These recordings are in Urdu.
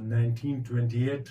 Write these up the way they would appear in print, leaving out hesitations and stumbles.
1928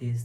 30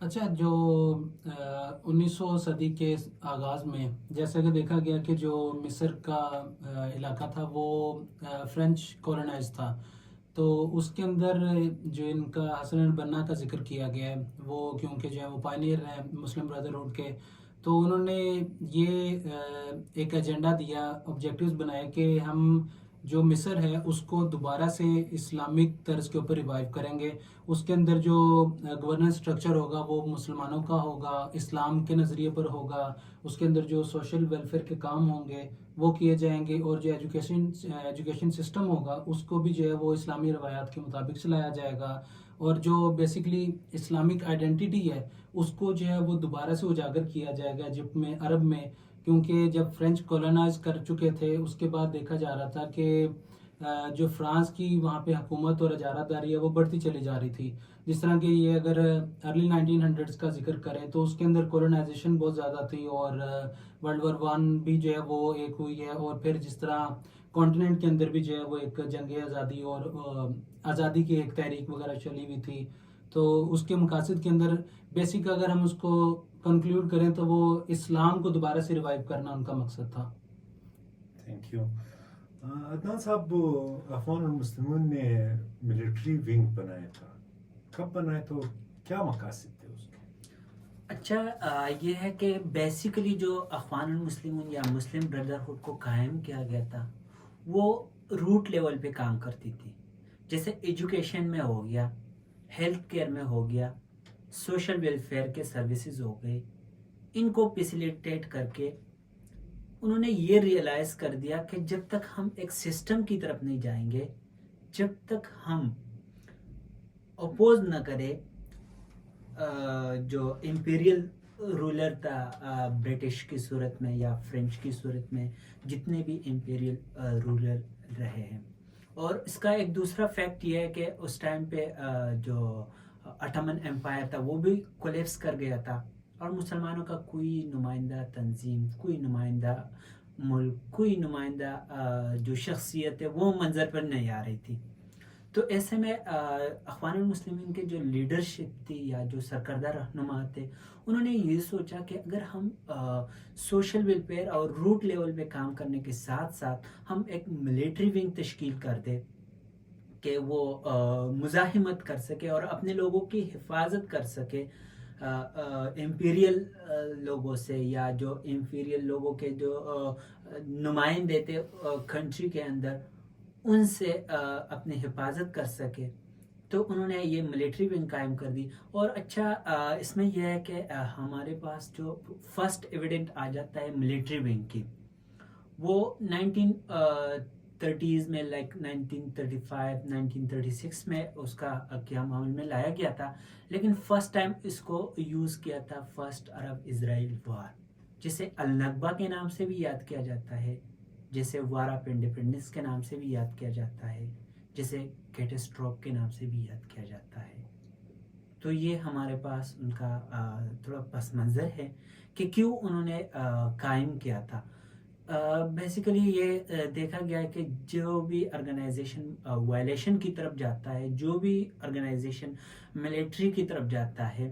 اچھا، جو 1900 صدی کے آغاز میں جیسا کہ دیکھا گیا کہ جو مصر کا علاقہ تھا وہ فرینچ کولونائز تھا، تو اس کے اندر جو ان کا حسن البنا کا ذکر کیا گیا ہے، وہ کیونکہ جو ہے وہ پائنیئر ہیں مسلم بردرہڈ کے، تو انہوں نے یہ ایک ایجنڈا دیا، آبجیکٹیوز بنائے کہ ہم جو مصر ہے اس کو دوبارہ سے اسلامک طرز کے اوپر ریوائیو کریں گے. اس کے اندر جو گورننس اسٹرکچر ہوگا وہ مسلمانوں کا ہوگا، اسلام کے نظریے پر ہوگا. اس کے اندر جو سوشل ویلفیئر کے کام ہوں گے وہ کیے جائیں گے، اور جو ایجوکیشن سسٹم ہوگا اس کو بھی جو ہے وہ اسلامی روایات کے مطابق چلایا جائے گا. اور جو بیسیکلی اسلامک آئیڈینٹی ہے اس کو جو ہے وہ دوبارہ سے اجاگر کیا جائے گا ایجپٹ میں، عرب میں، کیونکہ جب فرینچ کولونائز کر چکے تھے اس کے بعد دیکھا جا رہا تھا کہ جو فرانس کی وہاں پہ حکومت اور اجارہ داری ہے وہ بڑھتی چلی جا رہی تھی. جس طرح کہ یہ اگر ارلی 1900s کا ذکر کریں تو اس کے اندر کولونائزیشن بہت زیادہ تھی، اور ورلڈ وار 1 بھی جو ہے وہ ایک ہوئی ہے، اور پھر جس طرح کانٹیننٹ کے اندر بھی جو ہے وہ ایک جنگ آزادی اور آزادی کی ایک تحریک وغیرہ چلی ہوئی تھی. تو اس کے مقاصد کے اندر بیسک اگر ہم اس کو کنکلوڈ کریں تو وہ اسلام کو دوبارہ سے ریوائیو کرنا ان کا مقصد تھا. Thank you. عدنان صاحب، اخوان المسلمون نے ملٹری ونگ بنایا تھا، کب بنایا تو کیا مقاصد تھے اس کے؟ اچھا، یہ ہے کہ بیسیکلی جو اخوان المسلمون یا مسلم بردرہڈ کو قائم کیا گیا تھا وہ روٹ لیول پہ کام کرتی تھی. جیسے ایجوکیشن میں ہو گیا، ہیلتھ کیئر میں ہو گیا، سوشل ویلفیئر کے سروسز ہو گئے، ان کو فیسیلیٹیٹ کر کے انہوں نے یہ ریئلائز کر دیا کہ جب تک ہم ایک سسٹم کی طرف نہیں جائیں گے، جب تک ہم اپوز نہ کرے جو امپیریل رولر تھا برٹش کی صورت میں یا فرینچ کی صورت میں، جتنے بھی امپیریل رولر رہے ہیں. اور اس کا ایک دوسرا فیکٹ یہ ہے کہ اس ٹائم پہ جو اٹمن امپائر تھا وہ بھی کولیپس کر گیا تھا، اور مسلمانوں کا کوئی نمائندہ تنظیم، کوئی نمائندہ ملک، کوئی نمائندہ جو شخصیت ہے وہ منظر پر نہیں آ رہی تھی. تو ایسے میں اخوان المسلمین کے جو لیڈرشپ تھی یا جو سرکردہ رہنما تھے، انہوں نے یہ سوچا کہ اگر ہم سوشل ویلفیئر اور روٹ لیول پہ کام کرنے کے ساتھ ساتھ ہم ایک ملٹری ونگ تشکیل کر دیں کہ وہ مزاحمت کر سکے اور اپنے لوگوں کی حفاظت کر سکے امپیریل لوگوں سے، یا جو امپیریل لوگوں کے جو نمائندے تھے کنٹری کے اندر، ان سے اپنی حفاظت کر سکے. تو انہوں نے یہ ملٹری ونگ قائم کر دی. اور اچھا اس میں یہ ہے کہ ہمارے پاس جو فرسٹ ایویڈنٹ آ جاتا ہے ملٹری ونگ کی، وہ 1930s میں، لائک 1935 1936 میں اس کا قیام عمل میں لایا گیا تھا. لیکن فرسٹ ٹائم اس کو یوز کیا تھا فرسٹ عرب اسرائیل وار، جسے النکبہ کے نام سے بھی یاد کیا جاتا ہے، جیسے وار آف انڈیپینڈنس کے نام سے بھی یاد کیا جاتا ہے، جیسے کیٹسٹروف کے نام سے بھی یاد کیا جاتا ہے. تو یہ ہمارے پاس ان کا تھوڑا پس منظر ہے کہ کیوں انہوں نے قائم کیا تھا. بیسیکلی یہ دیکھا گیا ہے کہ جو بھی آرگنائزیشن وائلیشن کی طرف جاتا ہے، جو بھی آرگنائزیشن ملٹری کی طرف جاتا ہے،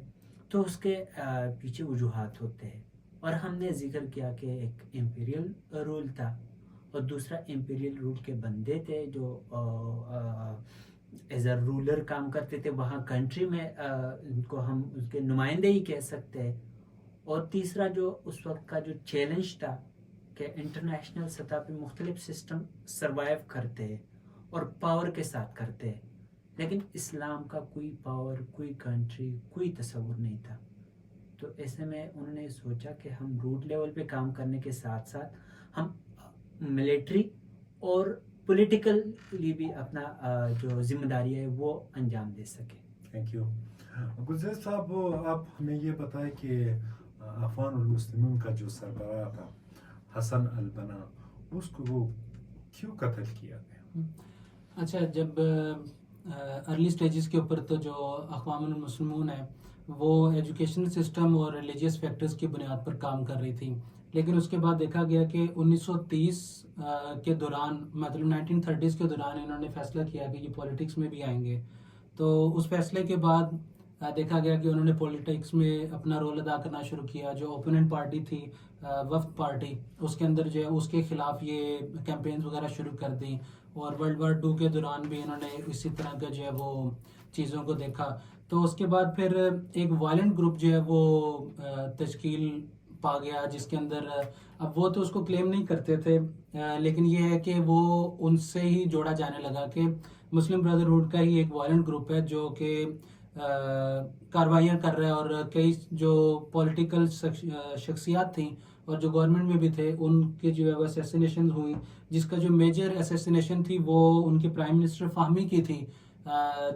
تو اس کے پیچھے وجوہات ہوتے ہیں. اور ہم نے ذکر کیا کہ ایک امپیریل رول تھا، اور دوسرا امپیریل رول کے بندے تھے جو ایز اے رولر کام کرتے تھے وہاں کنٹری میں، ان کو ہم اس کے نمائندے ہی کہہ سکتے ہیں. اور تیسرا جو اس وقت کا جو چیلنج تھا کہ انٹرنیشنل سطح پہ مختلف سسٹم سروائیو کرتے ہیں اور پاور کے ساتھ کرتے ہیں، لیکن اسلام کا کوئی پاور، کوئی کنٹری، کوئی تصور نہیں تھا. تو ایسے میں انہوں نے سوچا کہ ہم روٹ لیول پہ کام کرنے کے ساتھ ساتھ ہم ملٹری اور پولیٹیکلی بھی اپنا جو ذمہ داری ہے وہ انجام دے سکیں. Thank you. گلزار صاحب، آپ ہمیں یہ بتائیں کہ اخوان المسلمین کا جو سربراہ تھا حسن البنا، اس کو وہ کیوں قتل کیا گیا؟ اچھا، جب ارلی سٹیجز کے اوپر تو جو اقوام المسلمون ہے وہ ایجوکیشنل سسٹم اور ریلیجیس فیکٹرز کی بنیاد پر کام کر رہی تھی. لیکن اس کے بعد دیکھا گیا کہ 1930 کے دوران، مطلب 1930s کے دوران انہوں نے فیصلہ کیا کہ یہ پولیٹکس میں بھی آئیں گے. تو اس فیصلے کے بعد دیکھا گیا کہ انہوں نے پولیٹکس میں اپنا رول ادا کرنا شروع کیا. جو اوپوننٹ پارٹی تھی وفد پارٹی, اس کے اندر جو ہے اس کے خلاف یہ کیمپینز وغیرہ شروع کر دیں, اور ورلڈ وار 2 کے دوران بھی انہوں نے اسی طرح کا جو ہے وہ چیزوں کو دیکھا. تو اس کے بعد پھر ایک وائلنٹ گروپ جو ہے وہ تشکیل پا گیا, جس کے اندر اب وہ تو اس کو کلیم نہیں کرتے تھے, لیکن یہ ہے کہ وہ ان سے ہی جوڑا جانے لگا کہ مسلم بردرہڈ کا ہی ایک وائلنٹ گروپ ہے جو کہ کاروائیاں کر رہا ہے, اور کئی جو پولیٹیکل شخصیات تھیں اور جو گورنمنٹ میں بھی تھے ان کے جو ہے وہ اسیسینیشن ہوئی, جس کا جو میجر اسیسینیشن تھی وہ ان کے پرائم منسٹر فہمی کی تھی.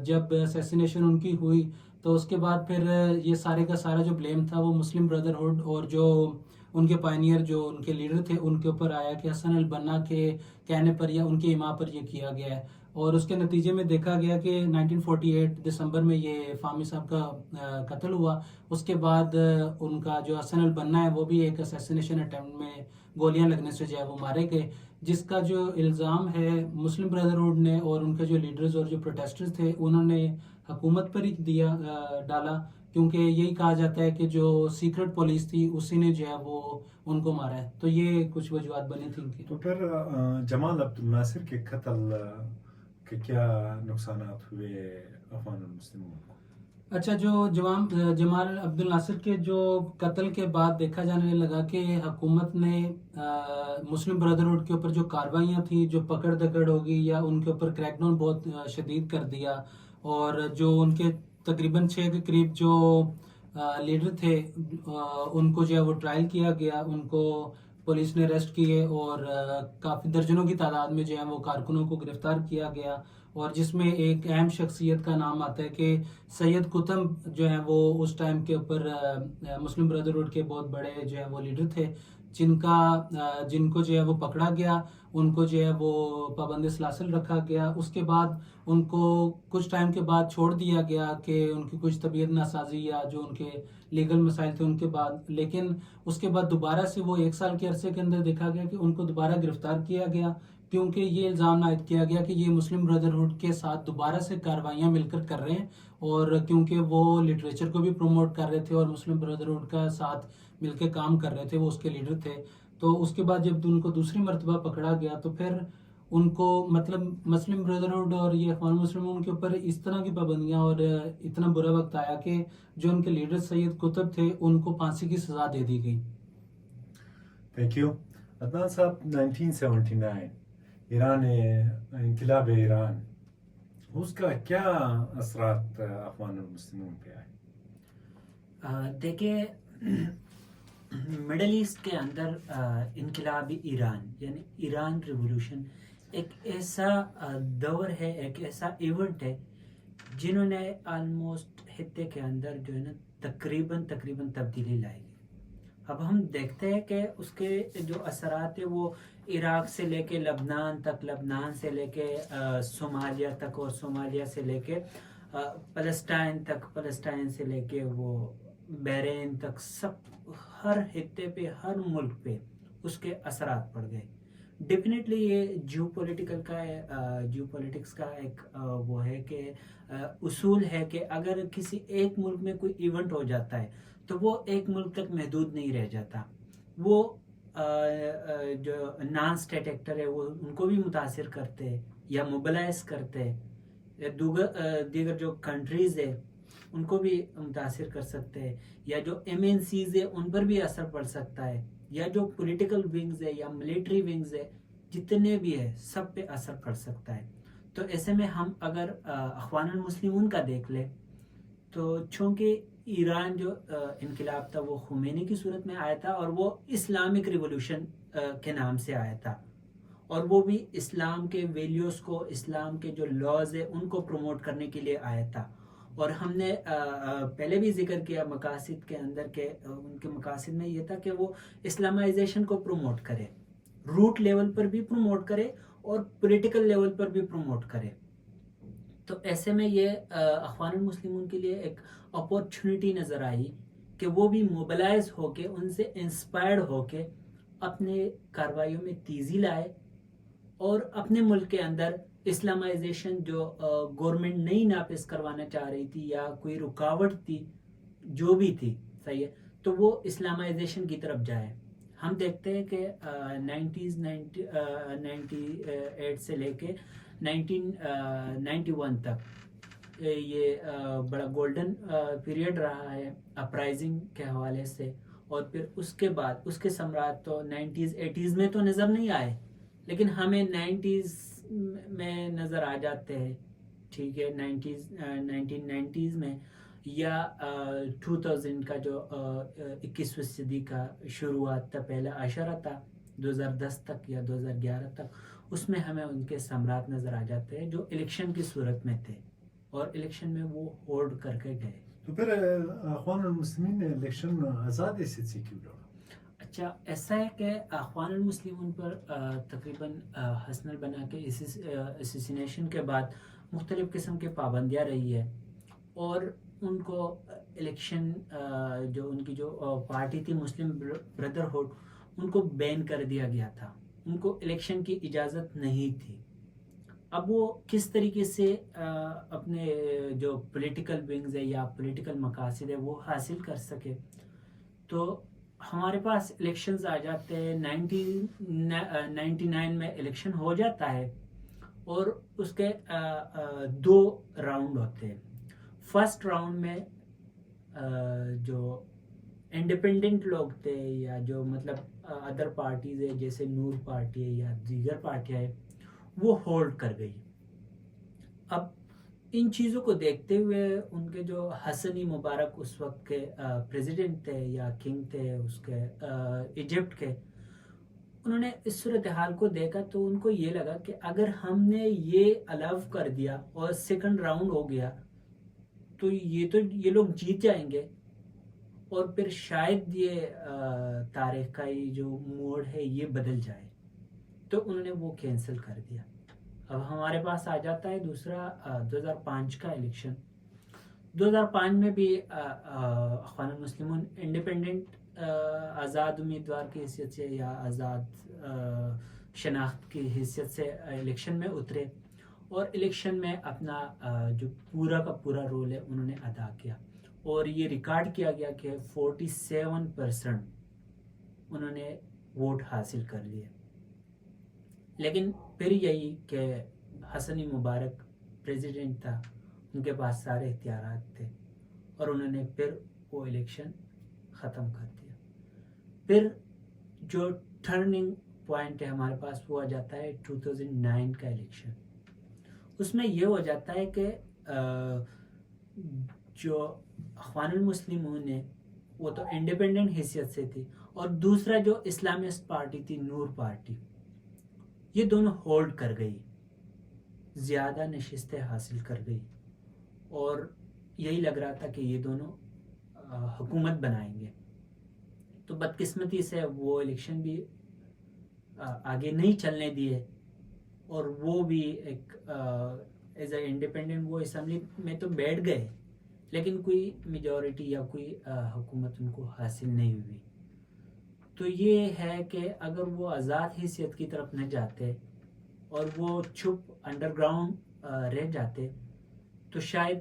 جب اسیسینیشن ان کی ہوئی تو اس کے بعد پھر یہ سارے کا سارا جو بلیم تھا وہ مسلم بردرہڈ اور جو ان کے پائنیئر جو ان کے لیڈر تھے ان کے اوپر آیا کہ حسن البنا کے کہنے پر یا ان کی اما پر یہ کیا گیا ہے. اور اس کے نتیجے میں دیکھا گیا کہ 1948 دسمبر میں یہ فہمی صاحب کا قتل ہوا. اس کے بعد ان کا جو حسن البنا ہے وہ بھی ایک اسیسینیشن اٹیمپٹ میں گولیاں لگنے سے جو ہے وہ مارے گئے, جس کا جو الزام ہے مسلم بردرہڈ نے اور ان کے جو لیڈرز اور جو پروٹیسٹرز تھے انہوں نے حکومت پر ہی ڈالا, کیونکہ یہی کہا جاتا ہے کہ جو سیکرٹ پولیس تھی اسی نے جو ہے وہ ان کو مارا ہے. تو یہ کچھ وجوہات بنی تھیں ان کی. تو پھر جمال عبد الناصر کے قتل کے کیا نقصانات ہوئے افغان المسلموں کو؟ اچھا, جو جمال عبد الناصر کے جو قتل کے بعد دیکھا جانے لگا کہ حکومت نے مسلم بردرہڈ کے اوپر جو کاروائیاں تھیں, جو پکڑ دکڑ ہوگی یا ان کے اوپر کریک ڈاؤن بہت شدید کر دیا, اور جو ان کے تقریباً 6 کے قریب جو لیڈر تھے ان کو جو ہے وہ ٹرائل کیا گیا, ان کو پولیس نے اریسٹ کیے, اور کافی درجنوں کی تعداد میں جو ہے وہ کارکنوں کو گرفتار کیا گیا, اور جس میں ایک اہم شخصیت کا نام آتا ہے کہ سید قطب جو ہیں وہ اس ٹائم کے اوپر مسلم بردرہڈ کے بہت بڑے جو ہے وہ لیڈر تھے, جن کو جو ہے وہ پکڑا گیا, ان کو جو ہے وہ پابند سلاسل رکھا گیا. اس کے بعد ان کو کچھ ٹائم کے بعد چھوڑ دیا گیا کہ ان کی کچھ طبیعت ناسازی یا جو ان کے لیگل مسائل تھے ان کے بعد, لیکن اس کے بعد دوبارہ سے وہ 1 سال کے عرصے کے اندر دیکھا گیا کہ ان کو دوبارہ گرفتار کیا گیا, کیونکہ یہ الزام عائد کیا گیا کہ یہ مسلم بردرہڈ کے ساتھ دوبارہ سے کاروائیاں مل کر رہے ہیں, اور کیونکہ وہ لٹریچر کو بھی پروموٹ کر رہے تھے اور مسلم بردرہڈ کا ساتھ مل کے کام کر رہے تھے, وہ اس کے لیڈر تھے. تو اس کے بعد جب ان کو دوسری مرتبہ پکڑا گیا تو پھر ان کو مطلب مسلم بردرہڈ اور یہ اخوان المسلمون کے اوپر اس طرح کی پابندیاں اور اتنا برا وقت آیا کہ جو ان کے لیڈر سید قطب تھے ان کو پھانسی کی سزا دے دی گئی. تھینک یو عدنان صاحب. 1979 ایران انقلاب ایران, اس کا کیا اثرات افغان المسلمون پہ آئے؟ دیکھیں, مڈل ایسٹ کے اندر انقلابی ایران یعنی ایران ریولوشن ایک ایسا دور ہے, ایک ایسا ایونٹ ہے جنہوں نے آلموسٹ خطے کے اندر جو ہے نا تقریباً تبدیلی لائی. اب ہم دیکھتے ہیں کہ اس کے جو اثرات ہیں وہ عراق سے لے کے لبنان تک, لبنان سے لے کے صومالیہ تک, اور صومالیہ سے لے کے فلسطین تک, فلسطین سے لے کے وہ بحرین تک, سب ہر خطے پہ, ہر ملک پہ اس کے اثرات پڑ گئے. ڈیفینیٹلی یہ جیو پولیٹکس کا ایک وہ ہے کہ اصول ہے کہ اگر کسی ایک ملک میں کوئی ایونٹ ہو جاتا ہے تو وہ ایک ملک تک محدود نہیں رہ جاتا, وہ جو نان اسٹیٹ ایکٹر ہے وہ ان کو بھی متاثر کرتے یا موبلائز کرتے, دیگر جو کنٹریز ہے ان کو بھی متاثر کر سکتے ہیں, یا جو MNCs ہے ان پر بھی اثر پڑ سکتا ہے, یا جو پولیٹیکل ونگز ہے یا ملٹری ونگز ہے جتنے بھی ہے سب پہ اثر پڑ سکتا ہے. تو ایسے میں ہم اگر اخوان المسلمون کا دیکھ لیں تو چونکہ ایران جو انقلاب تھا وہ خمینی کی صورت میں آیا تھا, اور وہ اسلامک ریولوشن کے نام سے آیا تھا, اور وہ بھی اسلام کے ویلیوز کو, اسلام کے جو لاز ہے ان کو پروموٹ کرنے کے لیے آیا تھا. اور ہم نے پہلے بھی ذکر کیا مقاصد کے اندر کہ ان کے مقاصد میں یہ تھا کہ وہ اسلامائزیشن کو پروموٹ کرے, روٹ لیول پر بھی پروموٹ کرے اور پولیٹیکل لیول پر بھی پروموٹ کرے. تو ایسے میں یہ اخوان المسلمون کے لیے ایک اپورچونٹی نظر آئی کہ وہ بھی موبلائز ہو کے, ان سے انسپائرڈ ہو کے اپنے کاروائیوں میں تیزی لائے اور اپنے ملک کے اندر اسلامائزیشن جو گورنمنٹ نہیں نافذ کروانا چاہ رہی تھی یا کوئی رکاوٹ تھی جو بھی تھی صحیح ہے تو وہ اسلامائزیشن کی طرف جائے. ہم دیکھتے ہیں کہ 98 سے لے کے 1991 تک یہ بڑا گولڈن پیریڈ رہا ہے اپرائزنگ کے حوالے سے. اور پھر اس کے بعد اس کے ثمرات تو 90s 80s میں تو نظر نہیں آئے لیکن ہمیں 90s میں نظر آ جاتے ہیں. ٹھیک ہے 1990s میں یا 2000 کا جو 21ویں صدی کا شروعات تھا پہلا عشرہ تھا 2010 تک یا 2011 تک اس میں ہمیں ان کے ثمرات نظر آ جاتے ہیں جو الیکشن کی صورت میں تھے اور الیکشن میں وہ ہولڈ کر کے گئے. تو پھر اخوان المسلمین نے الیکشن آزاد حیثیت سے کیوں لڑا؟ اچھا ایسا ہے کہ اخوان المسلمون پر تقریباً حسن البنا کے اسیسینیشن کے بعد مختلف قسم کی پابندیاں رہی ہے اور ان کو الیکشن جو ان کی جو پارٹی تھی مسلم بردرہڈ ان کو بین کر دیا گیا تھا. ان کو الیکشن کی اجازت نہیں تھی. اب وہ کس طریقے سے اپنے جو پولیٹیکل ونگز ہے یا پولیٹیکل مقاصد ہے وہ حاصل کر سکے تو ہمارے پاس الیکشنز آ جاتے ہیں. 99 میں الیکشن ہو جاتا ہے اور اس کے 2 راؤنڈ ہوتے ہیں. فرسٹ راؤنڈ میں جو انڈیپینڈنٹ لوگ تھے یا جو مطلب ادر پارٹیز ہے جیسے نور پارٹی ہے یا دیگر پارٹیاں ہیں وہ ہولڈ کر گئی. اب ان چیزوں کو دیکھتے ہوئے ان کے جو حسنی مبارک اس وقت کے پریزیڈنٹ تھے یا کنگ تھے اس کے ایجپٹ کے انہوں نے اس صورتحال کو دیکھا تو ان کو یہ لگا کہ اگر ہم نے یہ الاؤ کر دیا اور سیکنڈ راؤنڈ ہو گیا تو یہ لوگ جیت جائیں گے اور پھر شاید یہ تاریخ کا یہ جو موڈ ہے یہ بدل جائے. تو انہوں نے وہ کینسل کر دیا. اب ہمارے پاس آ جاتا ہے دوسرا 2005 کا الیکشن. 2005 میں بھی اخوان المسلمون انڈیپینڈنٹ آزاد امیدوار کی حیثیت سے یا آزاد شناخت کی حیثیت سے الیکشن میں اترے اور الیکشن میں اپنا جو پورا کا پورا رول ہے انہوں نے ادا کیا اور یہ ریکارڈ کیا گیا کہ 47% انہوں نے ووٹ حاصل کر لیے. لیکن پھر یہی کہ حسنی مبارک پریزیڈنٹ تھا ان کے پاس سارے اختیارات تھے اور انہوں نے پھر وہ الیکشن ختم کر دیا. پھر جو ٹرننگ پوائنٹ ہے ہمارے پاس وہ آ جاتا ہے 2009 کا الیکشن. اس میں یہ ہو جاتا ہے کہ جو اخوان المسلمون نے وہ تو انڈیپینڈنٹ حیثیت سے تھی اور دوسرا جو اسلامسٹ پارٹی تھی نور پارٹی یہ دونوں ہولڈ کر گئی, زیادہ نشستیں حاصل کر گئی اور یہی لگ رہا تھا کہ یہ دونوں حکومت بنائیں گے. تو بدقسمتی سے وہ الیکشن بھی آگے نہیں چلنے دیے اور وہ بھی ایک ایز اے انڈیپینڈنٹ وہ اسمبلی میں تو بیٹھ گئے لیکن کوئی میجورٹی یا کوئی حکومت ان کو حاصل نہیں ہوئی. تو یہ ہے کہ اگر وہ آزاد حیثیت کی طرف نہ جاتے اور وہ چھپ انڈر گراؤنڈ رہ جاتے تو شاید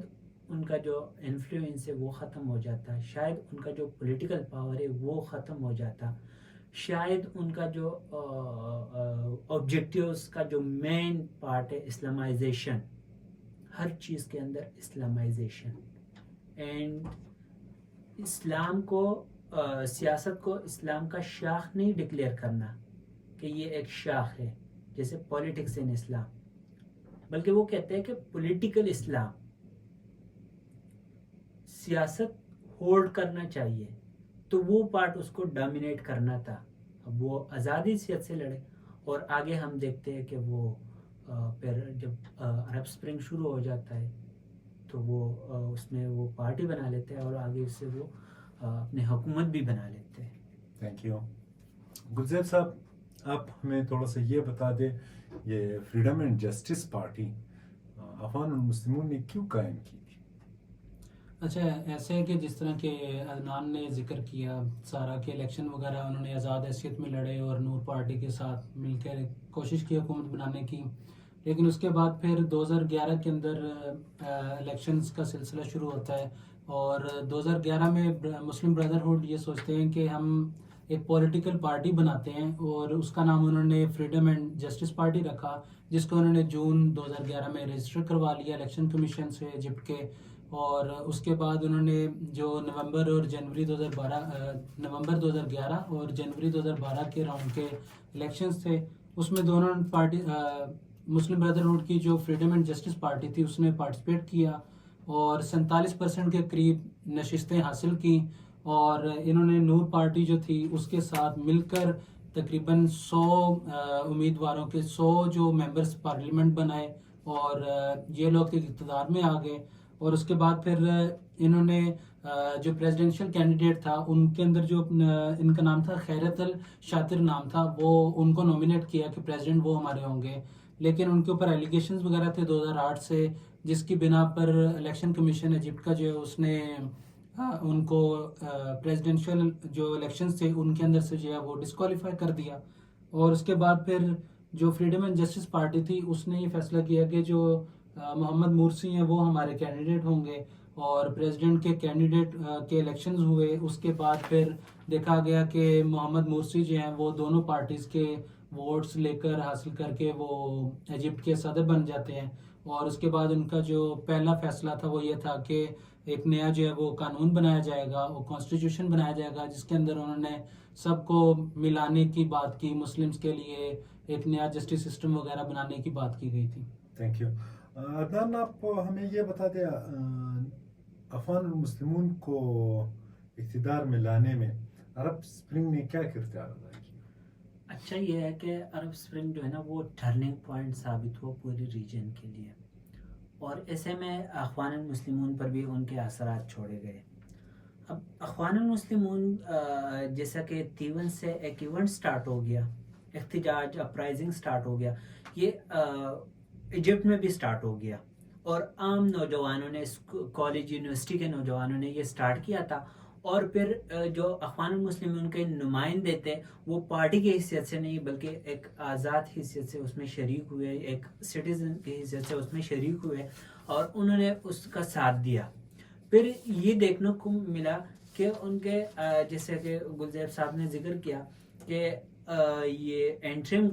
ان کا جو انفلوئنس ہے وہ ختم ہو جاتا, شاید ان کا جو پولیٹیکل پاور ہے وہ ختم ہو جاتا, شاید ان کا جو آبجیکٹیوز کا جو مین پارٹ ہے اسلامائزیشن, ہر چیز کے اندر اسلامائزیشن اینڈ اسلام کو سیاست کو اسلام کا شاخ نہیں ڈکلیئر کرنا کہ یہ ایک شاخ ہے جیسے پولیٹکس ان اسلام, بلکہ وہ کہتے ہیں کہ پولیٹیکل اسلام سیاست ہولڈ کرنا چاہیے. تو وہ پارٹ اس کو ڈومینیٹ کرنا تھا. اب وہ آزادی حیثیت سے لڑے اور آگے ہم دیکھتے ہیں کہ وہ پھر جب عرب اسپرنگ شروع ہو جاتا ہے تو وہ اس میں وہ پارٹی بنا لیتے ہیں اور آگے اس سے وہ اپنے حکومت بھی بنا لیتے ہیں. Thank you. گلزیر صاحب آپ ہمیں تھوڑا سا یہ بتا دیں یہ فریڈم اینڈ جسٹس پارٹی اخوان المسلمون نے کیوں قائم کی تھی؟ اچھا ایسے ہے کہ جس طرح کہ عدنان نے ذکر کیا سارا کہ الیکشن وغیرہ انہوں نے آزاد حیثیت میں لڑے اور نور پارٹی کے ساتھ مل کر کوشش کی حکومت بنانے کی، لیکن اس کے بعد پھر 2011 کے اندر الیکشنز کا سلسلہ شروع ہوتا ہے، اور 2011 میں مسلم بردرہڈ یہ سوچتے ہیں کہ ہم ایک پولیٹیکل پارٹی بناتے ہیں، اور اس کا نام انہوں نے فریڈم اینڈ جسٹس پارٹی رکھا، جس کو انہوں نے جون 2011 میں رجسٹر کروا لیا الیکشن کمیشن سے ایجپٹ کے. اور اس کے بعد انہوں نے جو نومبر 2011 اور جنوری 2012 کے راؤنڈ کے الیکشنز تھے، اس میں دونوں پارٹی مسلم بردرہڈ کی جو فریڈم اینڈ جسٹس پارٹی تھی اس نے پارٹیسپیٹ کیا اور 47% کے قریب نشستیں حاصل کی، اور انہوں نے نور پارٹی جو تھی اس کے ساتھ مل کر تقریباً 100 امیدواروں کے 100 جو ممبرز پارلیمنٹ بنائے، اور یہ لوگ اقتدار میں آ گئے. اور اس کے بعد پھر انہوں نے جو پریزیڈنشل کینڈیڈیٹ تھا ان کے اندر جو ان کا نام تھا خیرت الشاطر نام تھا، وہ ان کو نومینیٹ کیا کہ پریزیڈنٹ وہ ہمارے ہوں گے، لیکن ان کے اوپر ایلیگیشنز وغیرہ تھے 2008 سے، جس کی بنا پر الیکشن کمیشن ایجپٹ کا جو ہے اس نے ان کو پریزیڈنشل جو الیکشنز تھے ان کے اندر سے جو ہے وہ ڈسکوالیفائی کر دیا. اور اس کے بعد پھر جو فریڈم اینڈ جسٹس پارٹی تھی اس نے یہ فیصلہ کیا کہ جو محمد مرسی ہیں وہ ہمارے کینڈیڈیٹ ہوں گے، اور پریزیڈنٹ کے کینڈیڈیٹ کے الیکشنز ہوئے. اس کے بعد پھر دیکھا گیا کہ محمد مرسی جو ہیں وہ دونوں پارٹیز کے ووٹس لے کر حاصل کر کے وہ ایجپٹ کے صدر بن جاتے ہیں. اور اس کے بعد ان کا جو پہلا فیصلہ تھا وہ یہ تھا کہ ایک نیا جو ہے وہ قانون بنایا جائے گا، وہ کانسٹیٹیوشن بنایا جائے گا، جس کے اندر انہوں نے سب کو ملانے کی بات کی، مسلمز کے لیے ایک نیا جسٹس سسٹم وغیرہ بنانے کی بات کی گئی تھی. Thank you. عدنان آپ ہمیں یہ بتا دیں افغان المسلمون کو اقتدار میں لانے میں عرب اسپرنگ نے کیا کردار ادا کیا؟ اچھا یہ ہے کہ عرب اسپرنگ جو ہے نا وہ ٹرننگ پوائنٹ ثابت ہو پورے ریجن کے لیے، اور ایسے میں اخوان المسلمون پر بھی ان کے اثرات چھوڑے گئے. اب اخوان المسلمون جیسا کہ تیون سے ایک ایونٹ سٹارٹ ہو گیا، احتجاج اپرائزنگ سٹارٹ ہو گیا، یہ ایجپٹ میں بھی سٹارٹ ہو گیا، اور عام نوجوانوں نے کالج یونیورسٹی کے نوجوانوں نے یہ سٹارٹ کیا تھا. اور پھر جو اخوان المسلمین کے نمائندے تھے وہ پارٹی کی حیثیت سے نہیں بلکہ ایک آزاد حیثیت سے اس میں شریک ہوئے، ایک سٹیزن کی حیثیت سے اس میں شریک ہوئے، اور انہوں نے اس کا ساتھ دیا. پھر یہ دیکھنے کو ملا کہ ان کے جیسے کہ گلزیر صاحب نے ذکر کیا کہ یہ انٹرم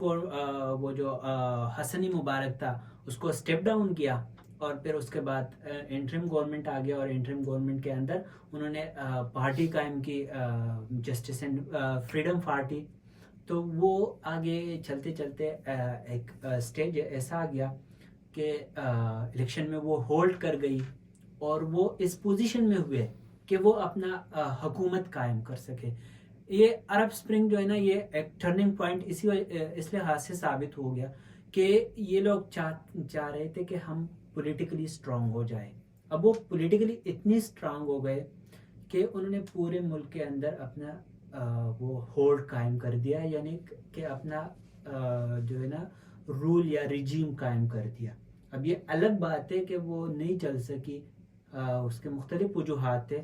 وہ جو حسنی مبارک تھا اس کو سٹیپ ڈاؤن کیا، اور پھر اس کے بعد انٹرم گورنمنٹ آ گیا، اور انٹرم گورنمنٹ کے اندر انہوں نے پارٹی قائم کی، جسٹس اینڈ فریڈم پارٹی. تو وہ آگے چلتے چلتے ایک سٹیج ایسا آ گیا کہ الیکشن میں وہ ہولڈ کر گئی، اور وہ اس پوزیشن میں ہوئے کہ وہ اپنا حکومت قائم کر سکے. یہ عرب اسپرنگ جو ہے نا یہ ایک ٹرننگ پوائنٹ اس لحاظ سے ثابت ہو گیا کہ یہ لوگ چاہ رہے تھے کہ ہم پولیٹیکلی اسٹرانگ ہو جائیں. اب وہ پولیٹیکلی اتنی اسٹرانگ ہو گئے کہ انہوں نے پورے ملک کے اندر اپنا وہ ہولڈ قائم کر دیا، یعنی کہ اپنا جو ہے نا رول یا ریجیم قائم کر دیا. اب یہ الگ بات ہے کہ وہ نہیں چل سکی، اس کے مختلف وجوہات تھے،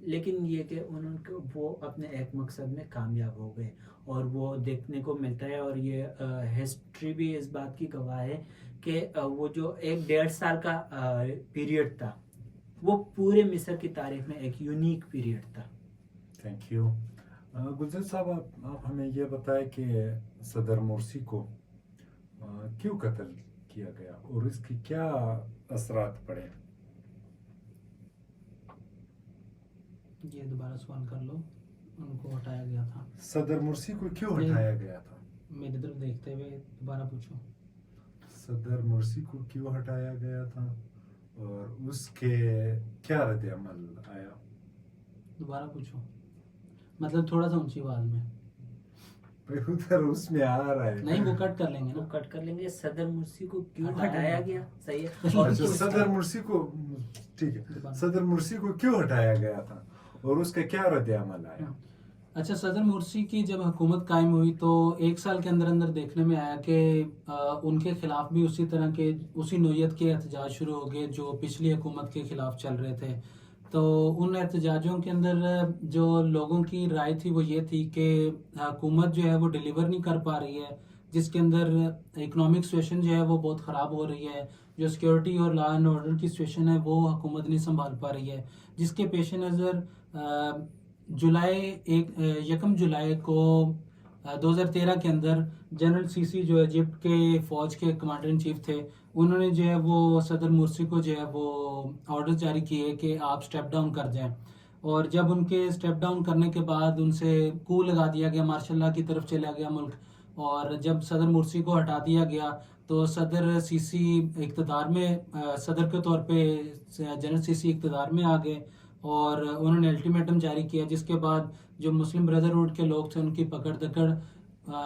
لیکن یہ کہ انہوں کو وہ اپنے ایک مقصد میں کامیاب ہو گئے، اور وہ دیکھنے کو ملتا ہے. اور یہ ہسٹری بھی اس بات کی گواہ ہے کہ وہ جو 1-1.5 سال کا پیریڈ تھا وہ پورے مصر کی تاریخ میں ایک یونیک پیریڈ تھا. Thank you. گلزیر صاحب آپ ہمیں یہ بتائیں کہ صدر مرسی کو کیوں قتل کیا گیا اور اس کی کیا اثرات پڑے؟ یہ دوبارہ سوال کر لو. ان کو ہٹایا گیا تھا. صدر مرسی کو کیوں ہٹایا گیا تھا؟ میری طرف دیکھتے ہوئے دوبارہ پوچھو. صدر مرسی کو کیوں ہٹایا گیا تھا اور اس کے کیا رد عمل آیا؟ دوبارہ پوچھو، مطلب تھوڑا سا اونچی آواز میں. ادھر اس میں آ رہا ہے. نہیں وہ کٹ کر لیں گے وہ نا. کٹ کر لیں گے. صدر مرسی کو کیوں ہٹایا گیا؟ صحیح ہے. اچھا صدر مرسی کو ٹھیک ہے، صدر مرسی کو کیوں ہٹایا گیا تھا اور اس کا کیا رد عمل آیا؟ اچھا صدر مرسی کی جب حکومت قائم ہوئی تو 1 سال کے اندر اندر دیکھنے میں آیا کہ ان کے خلاف بھی اسی طرح کے اسی نوعیت کے احتجاج شروع ہو گئے جو پچھلی حکومت کے خلاف چل رہے تھے. تو ان احتجاجوں کے اندر جو لوگوں کی رائے تھی وہ یہ تھی کہ حکومت جو ہے وہ ڈیلیور نہیں کر پا رہی ہے، جس کے اندر اکنامک سچویشن جو ہے وہ بہت خراب ہو رہی ہے، جو سیکیورٹی اور لا اینڈ آرڈر کی سچویشن ہے وہ حکومت نہیں سنبھال پا رہی ہے، جس کے پیش نظر یکم جولائی کو 2013 کے اندر جنرل سیسی جو ایجپٹ کے فوج کے کمانڈر ان چیف تھے، انہوں نے جو ہے وہ صدر مرسی کو جو ہے وہ آرڈر جاری کیے کہ آپ سٹیپ ڈاؤن کر جائیں، اور جب ان کے سٹیپ ڈاؤن کرنے کے بعد ان سے کو لگا دیا گیا، مارشل لا کی طرف چلا گیا ملک، اور جب صدر مرسی کو ہٹا دیا گیا تو صدر سیسی اقتدار میں صدر کے طور پہ جنرل سیسی اقتدار میں آ گئے، اور انہوں نے الٹیمیٹم جاری کیا، جس کے بعد جو مسلم بردرہوڈ کے لوگ تھے ان کی پکڑ دکڑ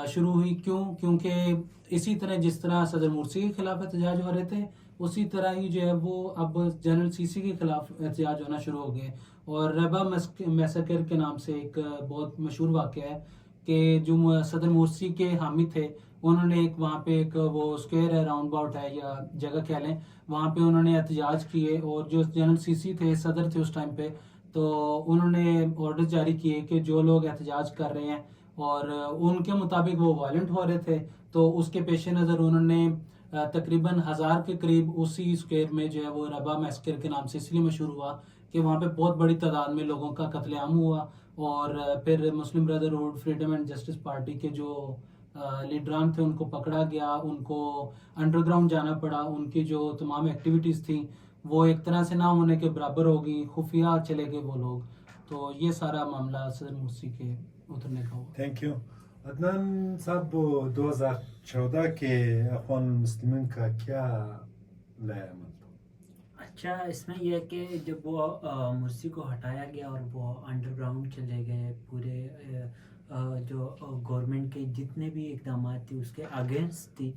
شروع ہوئی۔ کیونکہ اسی طرح جس طرح صدر مرسی کے خلاف احتجاج ہو رہے تھے، اسی طرح ہی جو ہے وہ اب جنرل سیسی کے خلاف احتجاج ہونا شروع ہو گئے، اور ریبا میسیکر کے نام سے ایک بہت مشہور واقعہ ہے کہ جو صدر مرسی کے حامی تھے، انہوں نے ایک وہاں پہ ایک وہ اسکوئر ہے، راؤنڈ باؤٹ ہے یا جگہ کہہ لیں، وہاں پہ انہوں نے احتجاج کیے، اور جو جنرل سیسی تھے، صدر تھے اس ٹائم پہ، تو انہوں نے آرڈر جاری کیے کہ جو لوگ احتجاج کر رہے ہیں اور ان کے مطابق وہ وائلنٹ ہو رہے تھے، تو اس کے پیش نظر انہوں نے تقریباً 1000 کے قریب اسی اسکوئر میں جو ہے وہ ربا میسکر کے نام سے اس لیے مشہور ہوا کہ وہاں پہ بہت بڑی تعداد میں لوگوں کا قتل عام ہوا، اور پھر مسلم بردرہوڈ فریڈم اینڈ جسٹس پارٹی کے جو لیڈران تھے ان کو پکڑا گیا، ان کو انڈر گراؤنڈ جانا پڑا، ان کی جو تمام ایکٹیویٹیز تھیں وہ ایک طرح سے نہ ہونے کے برابر ہو گئی، خفیہ چلے گئے وہ لوگ۔ تو یہ سارا معاملہ صدر مرسی کے اترنے کا ہوا۔ تھینک یو عدنان صاحب۔ 2014 کے اخوان مسلمین کا کیا نیا عمل؟ اچھا، اس میں یہ ہے کہ جب وہ مرسی کو ہٹایا گیا اور وہ انڈر گراؤنڈ چلے گئے، پورے جو گورنمنٹ کے جتنے بھی اقدامات تھی اس کے اگینسٹ تھی،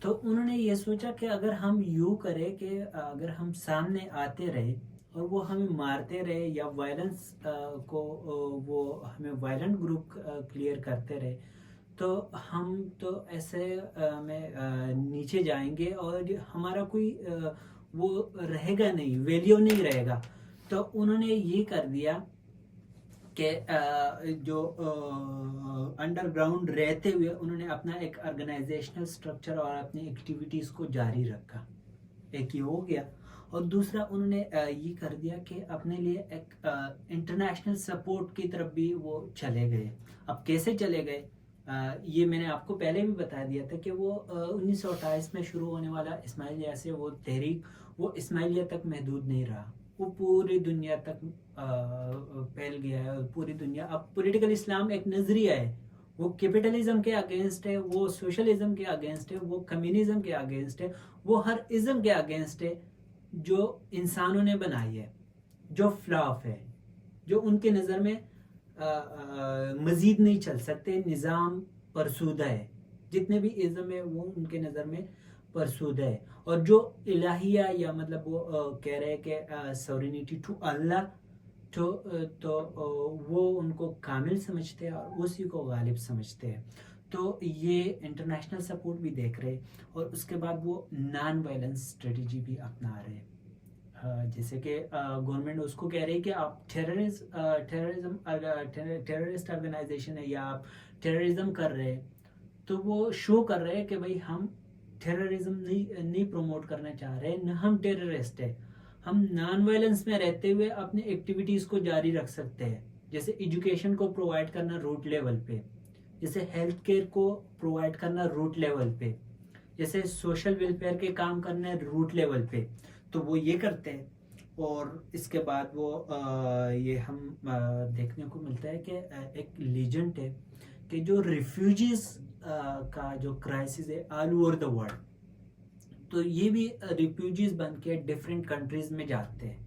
تو انہوں نے یہ سوچا کہ اگر ہم یوں کریں کہ اگر ہم سامنے آتے رہے اور وہ ہمیں مارتے رہے یا وائلنس کو وہ ہمیں وائلنٹ گروپ کلیئر کرتے رہے، تو ہم تو ایسے میں نیچے جائیں گے اور ہمارا کوئی وہ رہے گا نہیں، ویلیو نہیں رہے گا۔ تو انہوں نے یہ کر دیا کہ جو انڈر گراؤنڈ رہتے ہوئے انہوں نے اپنا ایک آرگنائزیشنل سٹرکچر اور اپنی ایکٹیویٹیز کو جاری رکھا، ایک یہ ہو گیا، اور دوسرا انہوں نے یہ کر دیا کہ اپنے لیے ایک انٹرنیشنل سپورٹ کی طرف بھی وہ چلے گئے۔ اب کیسے چلے گئے یہ میں نے آپ کو پہلے بھی بتا دیا تھا کہ وہ 1928 میں شروع ہونے والا اسماعیلیہ سے وہ تحریک وہ اسماعیلیہ تک محدود نہیں رہا، وہ پوری دنیا تک پھیل گیا ہے، اور پوری دنیا اب پولیٹیکل اسلام ایک نظریہ ہے، وہ کیپٹلزم کے اگینسٹ ہے، وہ سوشلزم کے اگینسٹ ہے، وہ کمیونزم کے اگینسٹ ہے، وہ ہر ازم کے اگینسٹ ہے جو انسانوں نے بنائی ہے، جو فلاف ہے، جو ان کے نظر میں مزید نہیں چل سکتے، نظام پرسودہ ہے، جتنے بھی ازم ہے وہ ان کے نظر میں پرسودہ ہے، اور جو الہیہ یا مطلب وہ کہہ رہے کہ سورینٹی ٹو اللہ، تو وہ ان کو کامل سمجھتے ہیں اور اسی کو غالب سمجھتے ہیں۔ تو یہ انٹرنیشنل سپورٹ بھی دیکھ رہے، اور اس کے بعد وہ نان وائلنس اسٹریٹجی بھی اپنا رہے، جیسے کہ گورنمنٹ اس کو کہہ رہی کہ آپ ٹیررسٹ آرگنائزیشن ہے یا آپ ٹیررزم کر رہے، تو وہ شو کر رہے کہ بھائی ہم ٹیررزم نہیں پروموٹ کرنا چاہ رہے، نہ ہم ٹیررسٹ ہے، ہم نان وائلنس میں رہتے ہوئے اپنی ایکٹیویٹیز کو جاری رکھ سکتے ہیں، جیسے ایجوکیشن کو پرووائڈ کرنا روٹ لیول پہ، جیسے ہیلتھ کیئر کو پرووائڈ کرنا روٹ لیول پہ، جیسے سوشل ویلفیئر کے کام کرنا روٹ لیول پہ، تو وہ یہ کرتے ہیں۔ اور اس کے بعد وہ یہ ہم دیکھنے کو ملتا ہے کہ ایک لیجنڈ ہے کہ جو ریفیوجیز کا جو کرائسس ہے آل اوور دا ورلڈ، تو یہ بھی ریفیوجیز بن کے ڈفرینٹ کنٹریز میں جاتے ہیں،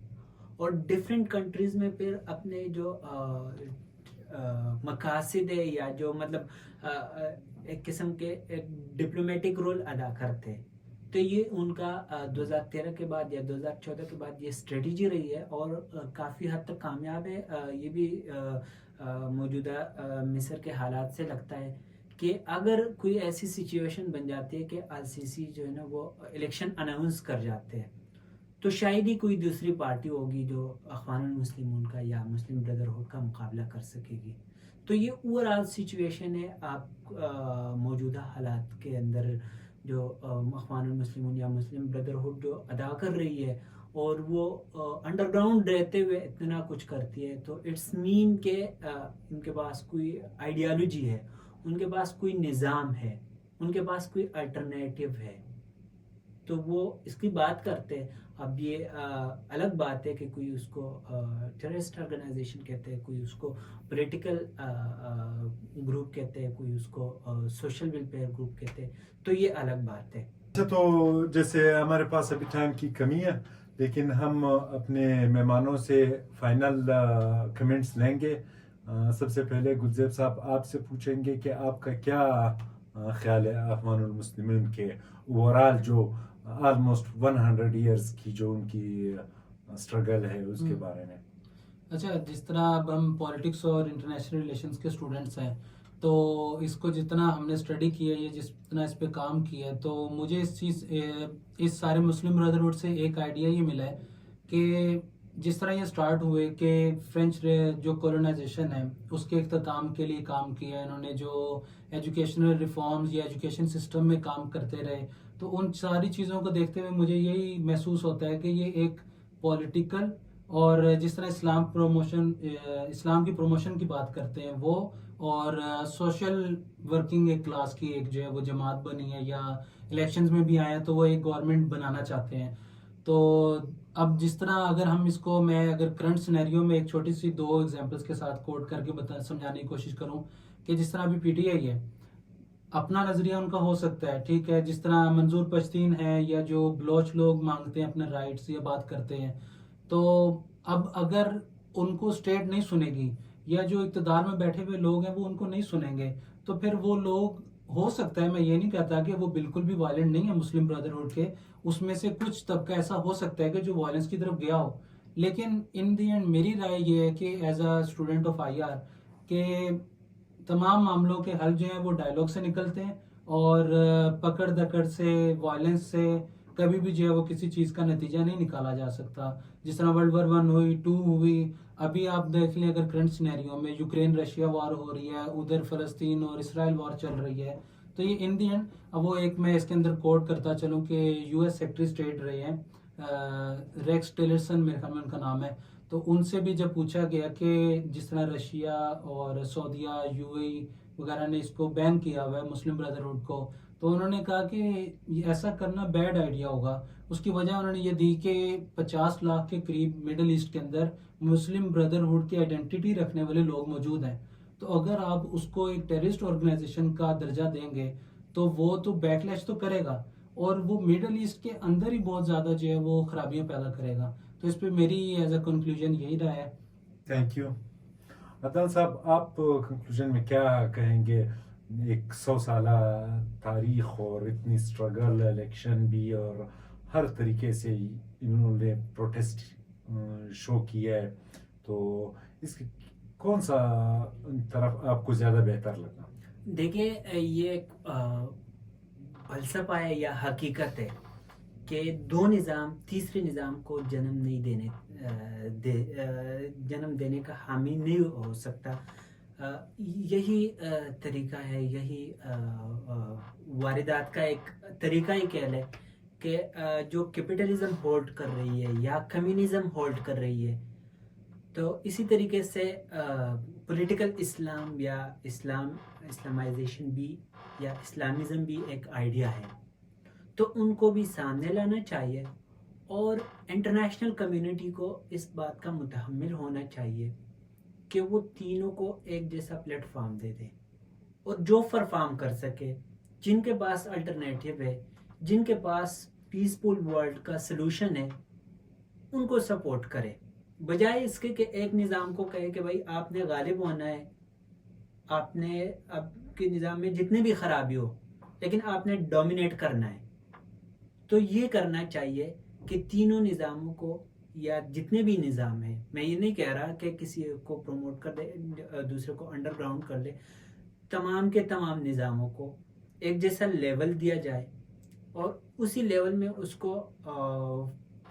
اور ڈفرینٹ کنٹریز میں پھر اپنے جو مقاصد ہے یا جو مطلب ایک قسم کے ایک ڈپلومیٹک رول ادا کرتے ہیں۔ تو یہ ان کا 2013 کے بعد یا 2014 کے بعد یہ اسٹریٹجی رہی ہے، اور کافی حد تک کامیاب ہے۔ یہ بھی موجودہ مصر کے حالات سے لگتا ہے کہ اگر کوئی ایسی سچویشن بن جاتی ہے کہ السیسی جو ہے نا وہ الیکشن اناؤنس کر جاتے ہیں، تو شاید ہی کوئی دوسری پارٹی ہوگی جو اخوان المسلمون کا یا مسلم بردرہڈ کا مقابلہ کر سکے گی. تو یہ اوور آل سچویشن ہے آپ موجودہ حالات کے اندر جو اخوان المسلمون یا مسلم بردرہڈ جو ادا کر رہی ہے اور وہ انڈر گراؤنڈ رہتے ہوئے اتنا کچھ کرتی ہے. تو اٹس مین کہ ان کے پاس کوئی آئیڈیالوجی ہے, ان کے پاس کوئی نظام ہے, ان کے پاس کوئی الٹرنیٹیو ہے, تو وہ اس کی بات کرتے ہیں. اب یہ الگ بات ہے کہ کوئی اس کو ٹیررسٹ آرگنائزیشن کہتے ہیں, کوئی اس کو پولیٹیکل گروپ کہتے ہیں, کوئی اس کو سوشل ویلفیئر گروپ کہتے ہیں, تو یہ الگ بات ہے. اچھا, تو جیسے ہمارے پاس ابھی ٹائم کی کمی ہے, لیکن ہم اپنے مہمانوں سے فائنل کمنٹس لیں گے. سب سے پہلے گلزیب صاحب آپ سے پوچھیں گے کہ آپ کا کیا خیال ہے اخوان المسلمین کے اوورال جو آلموسٹ 100 ایئرس کی جو ان کی اسٹرگل ہے اس کے بارے میں. اچھا, جس طرح اب ہم پالیٹکس اور انٹرنیشنل ریلیشنز کے اسٹوڈنٹس ہیں, تو اس کو جتنا ہم نے اسٹڈی کیا ہے, جتنا اس پہ کام کیا ہے, تو مجھے اس سارے مسلم بردرہڈ سے ایک آئیڈیا یہ ملا ہے کہ جس طرح یہ سٹارٹ ہوئے کہ فرینچ جو کولونائزیشن ہے اس کے اختتام کے لیے کام کیا انہوں نے, جو ایجوکیشنل ریفارمز یا ایجوکیشن سسٹم میں کام کرتے رہے, تو ان ساری چیزوں کو دیکھتے ہوئے مجھے یہی محسوس ہوتا ہے کہ یہ ایک پولیٹیکل اور جس طرح اسلام کی پروموشن کی بات کرتے ہیں وہ, اور سوشل ورکنگ ایک کلاس کی ایک جو ہے وہ جماعت بنی ہے, یا الیکشنز میں بھی آئے ہیں تو وہ ایک گورنمنٹ بنانا چاہتے ہیں. تو اب جس طرح اگر ہم اس کو میں اگر کرنٹ سینیریو میں ایک چھوٹی سی 2 ایگزامپلس کے ساتھ کوٹ کر کے سمجھانے کی کوشش کروں کہ جس طرح ابھی پی ٹی آئی ہے, اپنا نظریہ ان کا ہو سکتا ہے, ٹھیک ہے, جس طرح منظور پشتین ہے یا جو بلوچ لوگ مانگتے ہیں اپنے رائٹس یا بات کرتے ہیں, تو اب اگر ان کو اسٹیٹ نہیں سنے گی یا جو اقتدار میں بیٹھے ہوئے لوگ ہیں وہ ان کو نہیں سنیں گے, تو پھر وہ لوگ, ہو سکتا ہے, میں یہ نہیں کہتا کہ وہ بالکل بھی وائلنٹ نہیں ہے مسلم بردرہڈ کے, اس میں سے کچھ طبقہ ایسا ہو سکتا ہے کہ جو وائلنس کی طرف گیا ہو, لیکن ان دی اینڈ میری رائے یہ ہے کہ as a student of I R کہ تمام معاملوں کے حل جو ہیں وہ ڈائیلاگ سے نکلتے ہیں, اور پکڑ دکڑ سے, وائلنس سے کبھی بھی جو ہے وہ کسی چیز کا نتیجہ نہیں نکالا جا سکتا. جس طرح ورلڈ وار 1 ہوئی, 2 ہوئی, ابھی آپ دیکھ لیں اگر کرنٹ سینیریو میں یوکرین رشیا وار ہو رہی ہے, ادھر فلسطین اور اسرائیل وار چل رہی ہے, تو یہ ان دی اینڈ, اب وہ ایک میں اس کے اندر کوٹ کرتا چلوں کہ یو ایس سیکرٹری اسٹیٹ رہے ہیں ریکس ٹیلرسن, میرے خیال میں ان کا نام ہے, تو ان سے بھی جب پوچھا گیا کہ جس طرح رشیا اور سعودیہ, یو اے ای وغیرہ نے اس کو بین کیا ہوا ہے مسلم بردرہڈ کو, تو انہوں نے کہا کہ ایسا کرنا بیڈ آئیڈیا ہوگا. اس کی وجہ انہوں نے یہ دی کہ 50 لاکھ کے قریب مڈل ایسٹ کے اندر مسلم بردرہڈ کی آئیڈینٹی رکھنے والے لوگ موجود ہیں, تو اگر آپ اس کو ایک ٹیررسٹ آرگنائزیشن کا درجہ دیں گے تو وہ تو بیک لیش تو کرے گا, اور وہ مڈل ایسٹ کے اندر ہی بہت زیادہ جو ہے وہ خرابیاں پیدا کرے گا. تو اس پہ میری ایز اے کنکلوژن یہی رہا ہے. Thank you. عدنان صاحب, آپ کنکلوژن میں کیا کہیں گے؟ ایک 100 سالہ تاریخ اور اتنی اسٹرگل, الیکشن بھی, اور ہر طریقے سے انہوں نے پروٹیسٹ شو کیا ہے, تو اس کی کون سا طرف آپ کو زیادہ بہتر لگا؟ دیکھیں, یہ ایک فلسفہ ہے یا حقیقت ہے کہ 2 نظام تیسرے نظام کو جنم دینے کا حامی نہیں ہو سکتا. یہی طریقہ ہے, یہی واردات کا ایک طریقہ ہی کہہ لے کہ جو کیپٹلزم ہولڈ کر رہی ہے یا کمیونزم ہولڈ کر رہی ہے, تو اسی طریقے سے پولیٹیکل اسلام یا اسلامائزیشن بھی یا اسلامزم بھی ایک آئیڈیا ہے, تو ان کو بھی سامنے لانا چاہیے, اور انٹرنیشنل کمیونٹی کو اس بات کا متحمل ہونا چاہیے کہ وہ تینوں کو ایک جیسا پلیٹ فارم دے دیں, اور جو پرفارم کر سکے, جن کے پاس الٹرنیٹیو ہے, جن کے پاس پیسفل ورلڈ کا سلوشن ہے, ان کو سپورٹ کرے, بجائے اس کے کہ ایک نظام کو کہے کہ بھائی آپ نے غالب ہونا ہے, آپ نے اب کے نظام میں جتنی بھی خرابی ہو لیکن آپ نے ڈومینیٹ کرنا ہے. تو یہ کرنا چاہیے کہ تینوں نظاموں کو, یا جتنے بھی نظام ہیں, میں یہ نہیں کہہ رہا کہ کسی کو پروموٹ کر دے, دوسرے کو انڈر گراؤنڈ کر لے, تمام کے تمام نظاموں کو ایک جیسا لیول دیا جائے, اور اسی لیول میں اس کو